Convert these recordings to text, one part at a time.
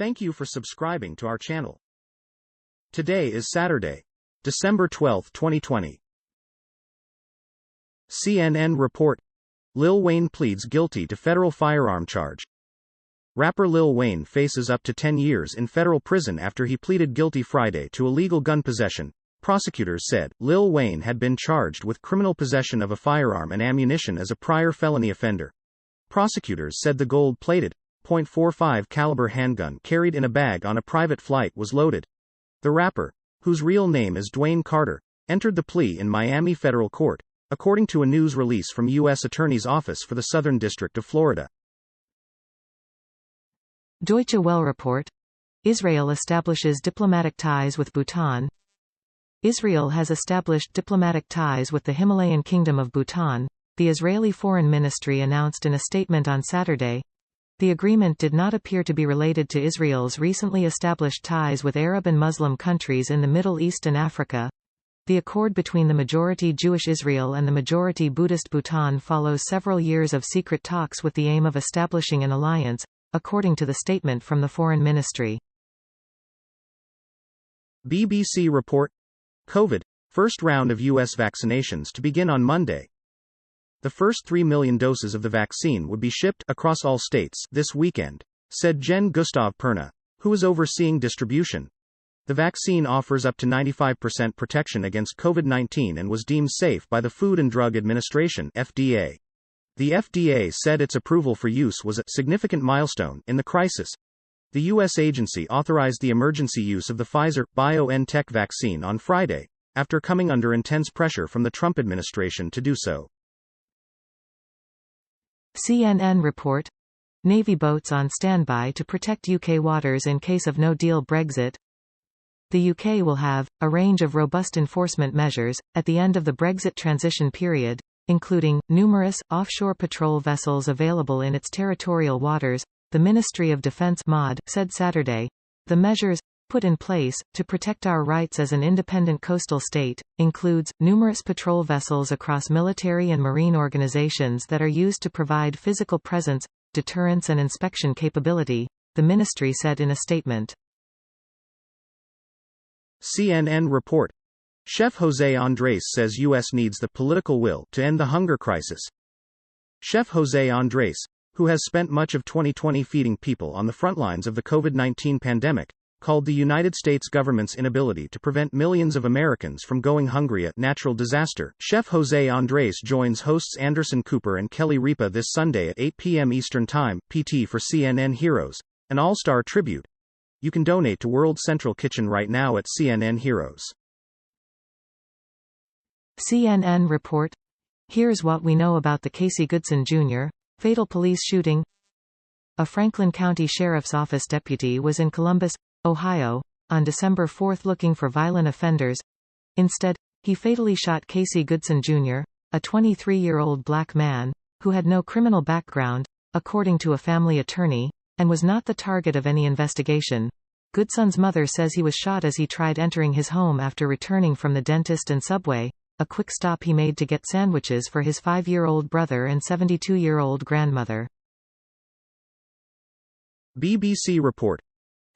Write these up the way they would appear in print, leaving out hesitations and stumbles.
Thank you for subscribing to our channel. Today is Saturday, December 12, 2020. CNN report: Lil Wayne pleads guilty to federal firearm charge. Rapper Lil Wayne faces up to 10 years in federal prison after he pleaded guilty Friday to illegal gun possession. Prosecutors said Lil Wayne had been charged with criminal possession of a firearm and ammunition as a prior felony offender. Prosecutors said the gold-plated .45 caliber handgun carried in a bag on a private flight was loaded. The rapper, whose real name is Dwayne Carter, entered the plea in Miami federal court, according to a news release from U.S. Attorney's Office for the Southern District of Florida. Deutsche Welle report: Israel establishes diplomatic ties with Bhutan. Israel has established diplomatic ties with the Himalayan Kingdom of Bhutan, the Israeli Foreign Ministry announced in a statement on Saturday. The agreement did not appear to be related to Israel's recently established ties with Arab and Muslim countries in the Middle East and Africa. The accord between the majority Jewish Israel and the majority Buddhist Bhutan follows several years of secret talks with the aim of establishing an alliance, according to the statement from the Foreign Ministry. BBC report: Covid, first round of U.S. vaccinations to begin on Monday. The first 3 million doses of the vaccine would be shipped across all states this weekend, said Jen Gustav Perna, who is overseeing distribution. The vaccine offers up to 95% protection against COVID-19 and was deemed safe by the Food and Drug Administration (FDA). The FDA said its approval for use was a significant milestone in the crisis. The U.S. agency authorized the emergency use of the Pfizer-BioNTech vaccine on Friday, after coming under intense pressure from the Trump administration to do so. CNN report: Navy boats on standby to protect UK waters in case of no-deal Brexit. The UK will have a range of robust enforcement measures at the end of the Brexit transition period, including numerous offshore patrol vessels available in its territorial waters, the Ministry of Defence (MOD) said Saturday. The measures put in place to protect our rights as an independent coastal state includes numerous patrol vessels across military and marine organizations that are used to provide physical presence, deterrence and inspection capability, the ministry said in a statement. CNN report: Chef José Andrés says U.S. needs the political will to end the hunger crisis. Chef José Andrés, who has spent much of 2020 feeding people on the front lines of the COVID-19 pandemic, called the United States government's inability to prevent millions of Americans from going hungry a natural disaster. Chef José Andrés joins hosts Anderson Cooper and Kelly Ripa this Sunday at 8 p.m. Eastern Time, PT for CNN Heroes, an all-star tribute. You can donate to World Central Kitchen right now at CNN Heroes. CNN report: Here's what we know about the Casey Goodson Jr. fatal police shooting. A Franklin County Sheriff's Office deputy was in Columbus, Ohio, on December 4 looking for violent offenders. Instead, he fatally shot Casey Goodson Jr., a 23-year-old black man, who had no criminal background, according to a family attorney, and was not the target of any investigation. Goodson's mother says he was shot as he tried entering his home after returning from the dentist and Subway, a quick stop he made to get sandwiches for his 5-year-old brother and 72-year-old grandmother. BBC report: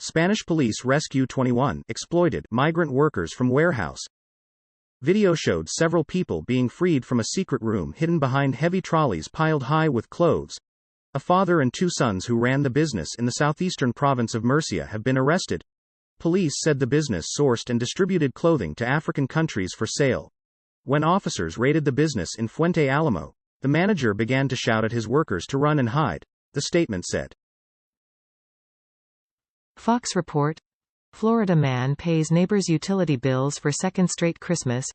Spanish police rescue 21 exploited migrant workers from warehouse. Video showed several people being freed from a secret room hidden behind heavy trolleys piled high with clothes. A father and 2 sons who ran the business in the southeastern province of Murcia have been arrested. Police said the business sourced and distributed clothing to African countries for sale. When officers raided the business in Fuente Alamo, the manager began to shout at his workers to run and hide, the statement said. Fox report: Florida man pays neighbors utility bills for second straight Christmas.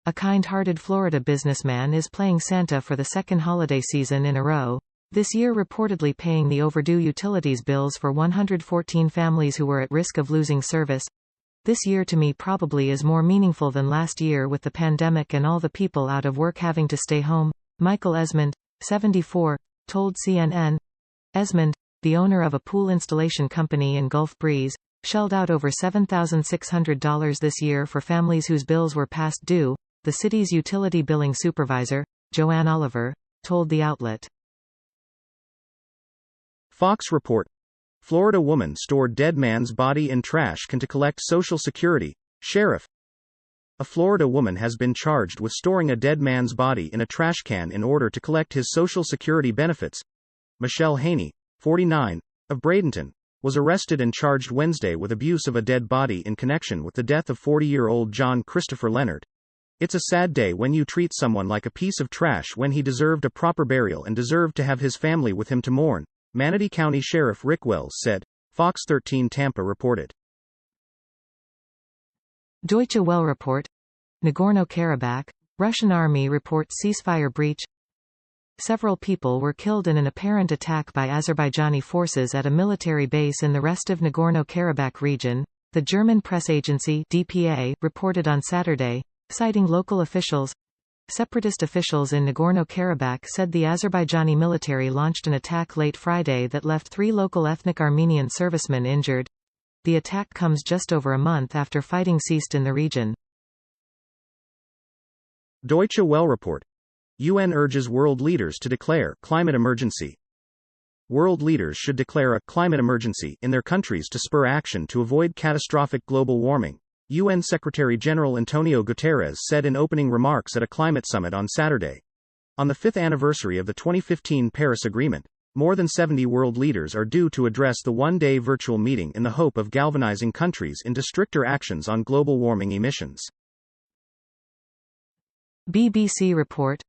A kind-hearted Florida businessman is playing Santa for the second holiday season in a row, this year reportedly paying the overdue utilities bills for 114 families who were at risk of losing service. This year to me probably is more meaningful than last year with the pandemic and all the people out of work having to stay home, Michael Esmond, 74, told CNN. Esmond, the owner of a pool installation company in Gulf Breeze, shelled out over $7,600 this year for families whose bills were past due, the city's utility billing supervisor, Joanne Oliver, told the outlet. Fox report: Florida woman stored dead man's body in trash can to collect Social Security, sheriff. A Florida woman has been charged with storing a dead man's body in a trash can in order to collect his Social Security benefits. Michelle Haney, 49, of Bradenton, was arrested and charged Wednesday with abuse of a dead body in connection with the death of 40-year-old John Christopher Leonard. It's a sad day when you treat someone like a piece of trash when he deserved a proper burial and deserved to have his family with him to mourn, Manatee County Sheriff Rick Wells said, Fox 13 Tampa reported. Deutsche Welle report. Nagorno-Karabakh, Russian army reports ceasefire breach. Several people were killed in an apparent attack by Azerbaijani forces at a military base in the rest of Nagorno-Karabakh region, the German press agency DPA reported on Saturday, citing local officials. Separatist officials in Nagorno-Karabakh said the Azerbaijani military launched an attack late Friday that left 3 local ethnic Armenian servicemen injured. The attack comes just over a month after fighting ceased in the region. Deutsche Welle report. UN urges world leaders to declare climate emergency. World leaders should declare a climate emergency in their countries to spur action to avoid catastrophic global warming, UN Secretary-General Antonio Guterres said in opening remarks at a climate summit on Saturday. On the 5th anniversary of the 2015 Paris Agreement, more than 70 world leaders are due to address the one-day virtual meeting in the hope of galvanizing countries into stricter actions on global warming emissions. BBC report.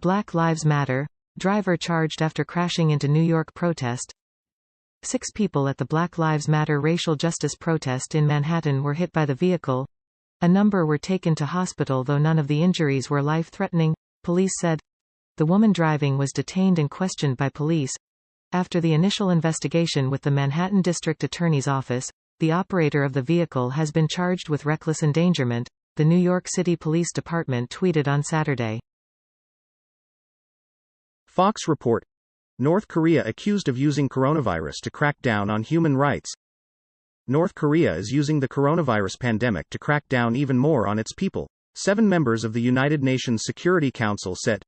Black Lives Matter. Driver charged after crashing into New York protest. 6 people at the Black Lives Matter racial justice protest in Manhattan were hit by the vehicle. A number were taken to hospital though none of the injuries were life-threatening, police said. The woman driving was detained and questioned by police. After the initial investigation with the Manhattan District Attorney's Office, the operator of the vehicle has been charged with reckless endangerment, the New York City Police Department tweeted on Saturday. Fox report. North Korea accused of using coronavirus to crack down on human rights. North Korea is using the coronavirus pandemic to crack down even more on its people, 7 members of the United Nations Security Council said.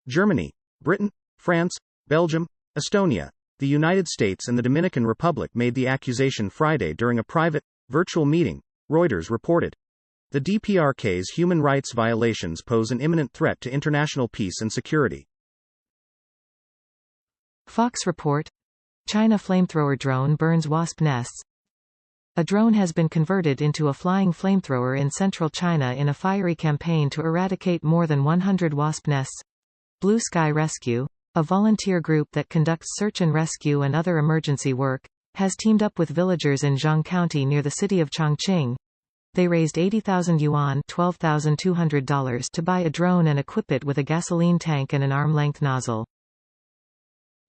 Germany, Britain, France, Belgium, Estonia, the United States and the Dominican Republic made the accusation Friday during a private, virtual meeting, Reuters reported. The DPRK's human rights violations pose an imminent threat to international peace and security. Fox report. China flamethrower drone burns wasp nests. A drone has been converted into a flying flamethrower in central China in a fiery campaign to eradicate more than 100 wasp nests. Blue Sky Rescue, a volunteer group that conducts search and rescue and other emergency work, has teamed up with villagers in Zhang County near the city of Chongqing. They raised 80,000 yuan $12,200 to buy a drone and equip it with a gasoline tank and an arm-length nozzle.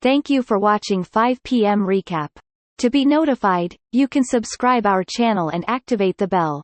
Thank you for watching 5 p.m. recap. To be notified, you can subscribe our channel and activate the bell.